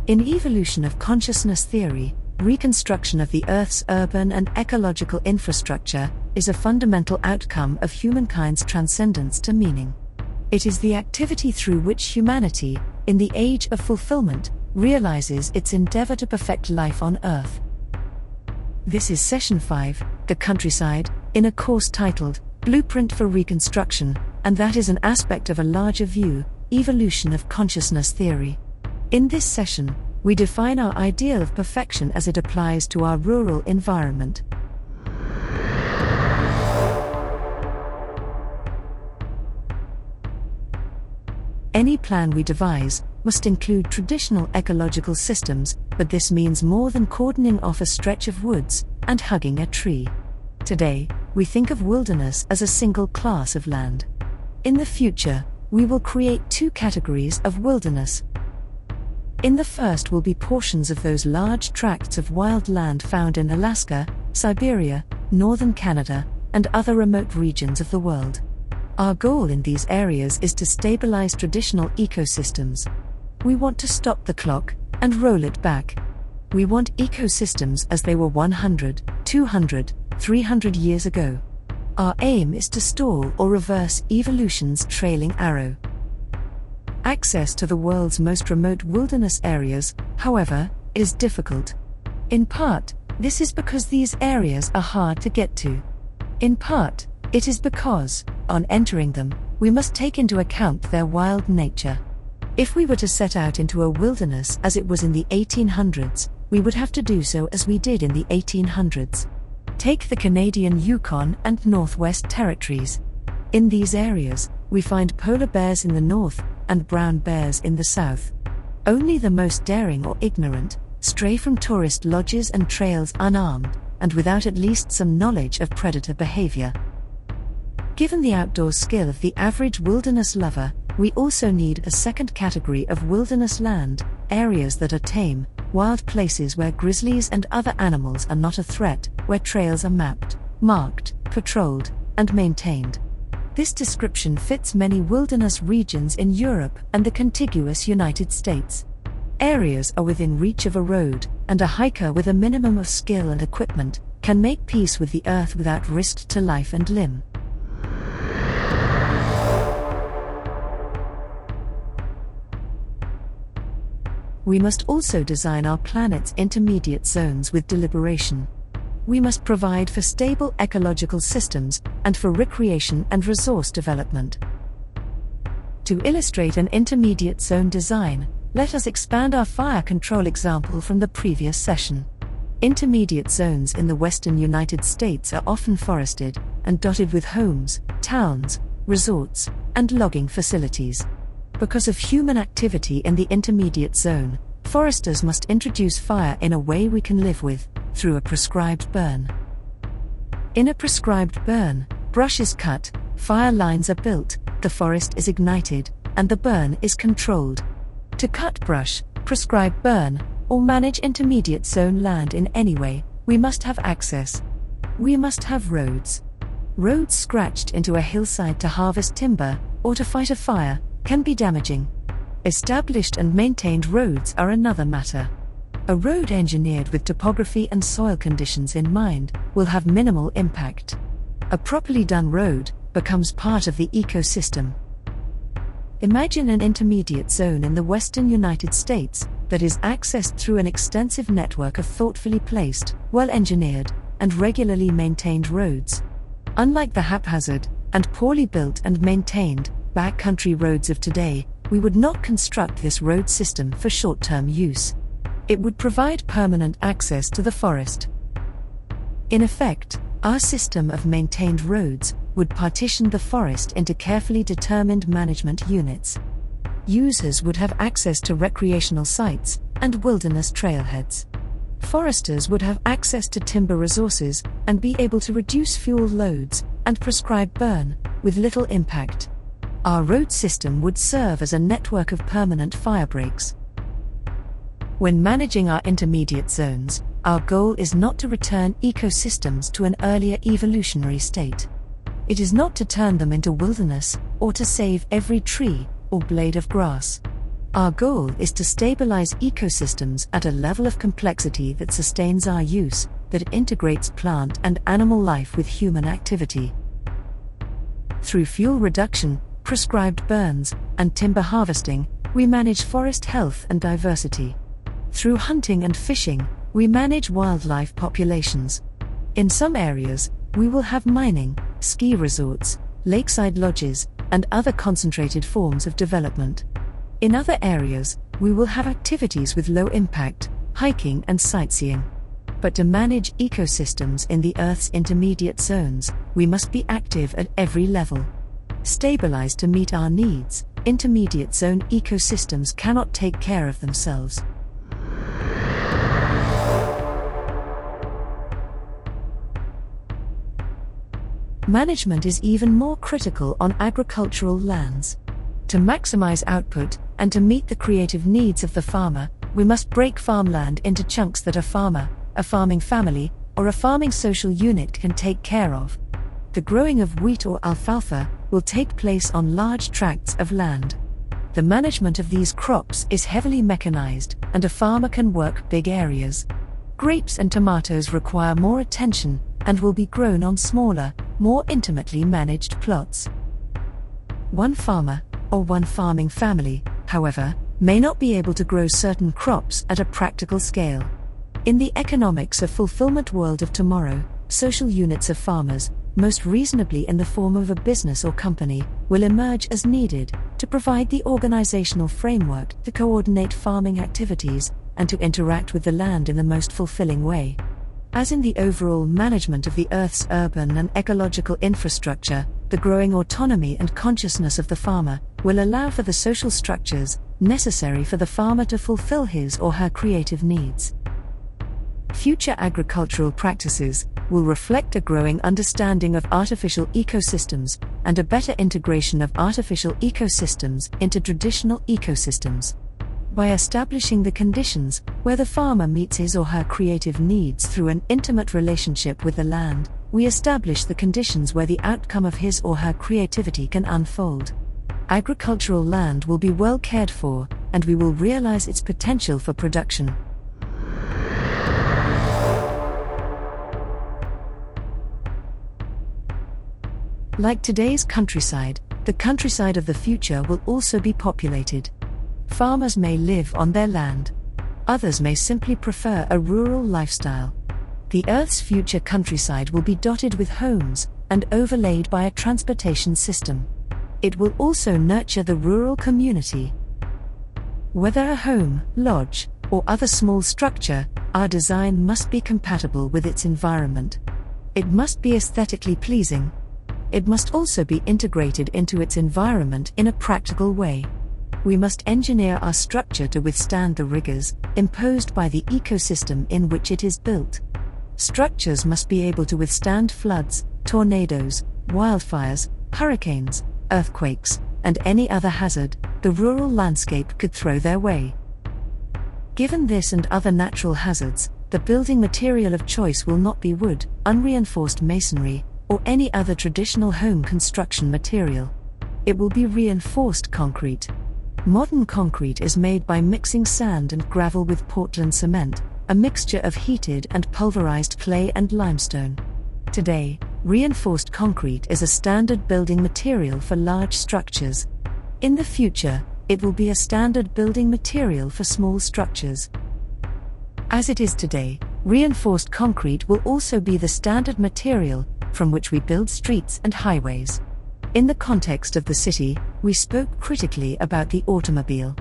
In evolution of consciousness theory, reconstruction of the Earth's urban and ecological infrastructure is a fundamental outcome of humankind's transcendence to meaning. It is the activity through which humanity, in the age of fulfillment, realizes its endeavor to perfect life on Earth. This is Session 5, The Countryside, in a course titled, Blueprint for Reconstruction, and that is an aspect of a larger view, evolution of consciousness theory. In this session, we define our ideal of perfection as it applies to our rural environment. Any plan we devise must include traditional ecological systems, but this means more than cordoning off a stretch of woods and hugging a tree. Today, we think of wilderness as a single class of land. In the future, we will create two categories of wilderness. In the first will be portions of those large tracts of wild land found in Alaska, Siberia, northern Canada, and other remote regions of the world. Our goal in these areas is to stabilize traditional ecosystems. We want to stop the clock and roll it back. We want ecosystems as they were 100, 200, 300 years ago. Our aim is to stall or reverse evolution's trailing arrow. Access to the world's most remote wilderness areas, however, is difficult. In part, this is because these areas are hard to get to. In part, it is because, on entering them, we must take into account their wild nature. If we were to set out into a wilderness as it was in the 1800s, we would have to do so as we did in the 1800s. Take the Canadian Yukon and Northwest Territories. In these areas, we find polar bears in the north and brown bears in the south. Only the most daring or ignorant stray from tourist lodges and trails unarmed, and without at least some knowledge of predator behavior. Given the outdoor skill of the average wilderness lover, we also need a second category of wilderness land, areas that are tame, wild places where grizzlies and other animals are not a threat, where trails are mapped, marked, patrolled, and maintained. This description fits many wilderness regions in Europe and the contiguous United States. Areas are within reach of a road, and a hiker with a minimum of skill and equipment can make peace with the earth without risk to life and limb. We must also design our planet's intermediate zones with deliberation. We must provide for stable ecological systems and for recreation and resource development. To illustrate an intermediate zone design, let us expand our fire control example from the previous session. Intermediate zones in the western United States are often forested and dotted with homes, towns, resorts, and logging facilities. Because of human activity in the intermediate zone, foresters must introduce fire in a way we can live with, through a prescribed burn. In a prescribed burn, brush is cut, fire lines are built, the forest is ignited, and the burn is controlled. To cut brush, prescribe burn, or manage intermediate zone land in any way, we must have access. We must have roads. Roads scratched into a hillside to harvest timber, or to fight a fire, can be damaging. Established and maintained roads are another matter. A road engineered with topography and soil conditions in mind will have minimal impact. A properly done road becomes part of the ecosystem. Imagine an intermediate zone in the western United States that is accessed through an extensive network of thoughtfully placed, well-engineered, and regularly maintained roads. Unlike the haphazard and poorly built and maintained backcountry roads of today, we would not construct this road system for short-term use. It would provide permanent access to the forest. In effect, our system of maintained roads would partition the forest into carefully determined management units. Users would have access to recreational sites and wilderness trailheads. Foresters would have access to timber resources and be able to reduce fuel loads and prescribe burn with little impact. Our road system would serve as a network of permanent fire breaks. When managing our intermediate zones, our goal is not to return ecosystems to an earlier evolutionary state. It is not to turn them into wilderness, or to save every tree or blade of grass. Our goal is to stabilize ecosystems at a level of complexity that sustains our use, that integrates plant and animal life with human activity. Through fuel reduction, prescribed burns, and timber harvesting, we manage forest health and diversity. Through hunting and fishing, we manage wildlife populations. In some areas, we will have mining, ski resorts, lakeside lodges, and other concentrated forms of development. In other areas, we will have activities with low impact, hiking and sightseeing. But to manage ecosystems in the Earth's intermediate zones, we must be active at every level. Stabilized to meet our needs, intermediate zone ecosystems cannot take care of themselves. Management is even more critical on agricultural lands. To maximize output, and to meet the creative needs of the farmer, we must break farmland into chunks that a farmer, a farming family, or a farming social unit can take care of. The growing of wheat or alfalfa will take place on large tracts of land. The management of these crops is heavily mechanized, and a farmer can work big areas. Grapes and tomatoes require more attention, and will be grown on smaller, more intimately managed plots. One farmer, or one farming family, however, may not be able to grow certain crops at a practical scale. In the economics of fulfillment world of tomorrow, social units of farmers, most reasonably in the form of a business or company, will emerge as needed to provide the organizational framework to coordinate farming activities and to interact with the land in the most fulfilling way. As in the overall management of the Earth's urban and ecological infrastructure, the growing autonomy and consciousness of the farmer will allow for the social structures necessary for the farmer to fulfill his or her creative needs. Future agricultural practices will reflect a growing understanding of artificial ecosystems and a better integration of artificial ecosystems into traditional ecosystems. By establishing the conditions where the farmer meets his or her creative needs through an intimate relationship with the land, we establish the conditions where the outcome of his or her creativity can unfold. Agricultural land will be well cared for, and we will realize its potential for production. Like today's countryside, the countryside of the future will also be populated. Farmers may live on their land. Others may simply prefer a rural lifestyle. The Earth's future countryside will be dotted with homes and overlaid by a transportation system. It will also nurture the rural community. Whether a home, lodge, or other small structure, our design must be compatible with its environment. It must be aesthetically pleasing. It must also be integrated into its environment in a practical way. We must engineer our structure to withstand the rigors imposed by the ecosystem in which it is built. Structures must be able to withstand floods, tornadoes, wildfires, hurricanes, earthquakes, and any other hazard the rural landscape could throw their way. Given this and other natural hazards, the building material of choice will not be wood, unreinforced masonry, or any other traditional home construction material. It will be reinforced concrete. Modern concrete is made by mixing sand and gravel with Portland cement, a mixture of heated and pulverized clay and limestone. Today, reinforced concrete is a standard building material for large structures. In the future, it will be a standard building material for small structures. As it is today, reinforced concrete will also be the standard material from which we build streets and highways. In the context of the city, we spoke critically about the automobile.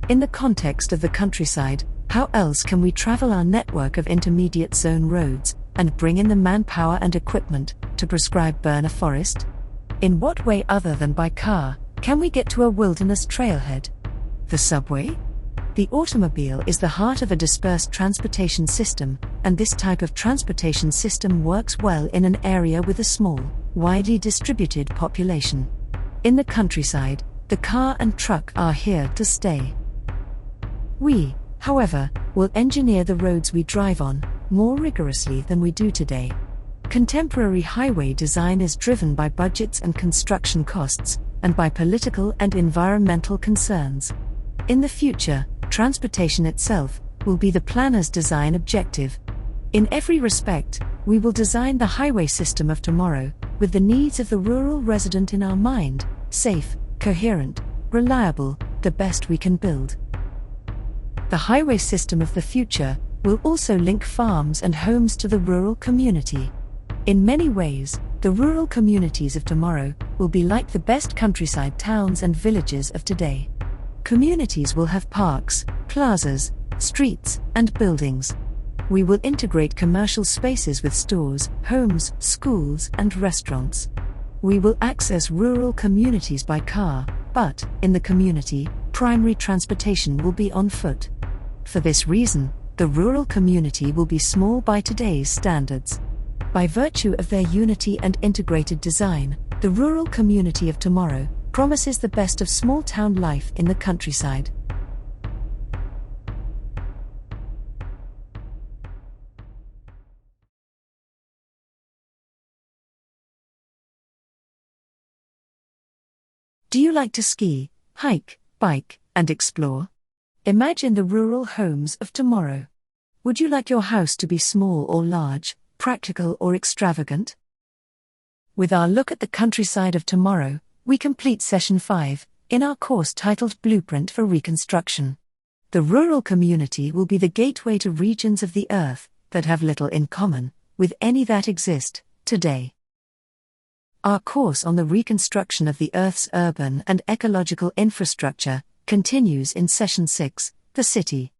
In the context of the countryside, how else can we travel our network of intermediate zone roads and bring in the manpower and equipment to prescribe burn a forest? In what way other than by car can we get to a wilderness trailhead? The subway? The automobile is the heart of a dispersed transportation system, and this type of transportation system works well in an area with a small, widely distributed population. In the countryside, the car and truck are here to stay. We, however, will engineer the roads we drive on more rigorously than we do today. Contemporary highway design is driven by budgets and construction costs, and by political and environmental concerns. In the future, transportation itself will be the planner's design objective. In every respect, we will design the highway system of tomorrow with the needs of the rural resident in our mind: safe, coherent, reliable, the best we can build. The highway system of the future will also link farms and homes to the rural community. In many ways, the rural communities of tomorrow will be like the best countryside towns and villages of today. Communities will have parks, plazas, streets, and buildings. We will integrate commercial spaces with stores, homes, schools, and restaurants. We will access rural communities by car, but, in the community, primary transportation will be on foot. For this reason, the rural community will be small by today's standards. By virtue of their unity and integrated design, the rural community of tomorrow promises the best of small-town life in the countryside. Do you like to ski, hike, bike, and explore? Imagine the rural homes of tomorrow. Would you like your house to be small or large, practical or extravagant? With our look at the countryside of tomorrow, we complete Session 5, in our course titled Blueprint for Reconstruction. The rural community will be the gateway to regions of the Earth that have little in common with any that exist today. Our course on the reconstruction of the Earth's urban and ecological infrastructure continues in Session 6, The City.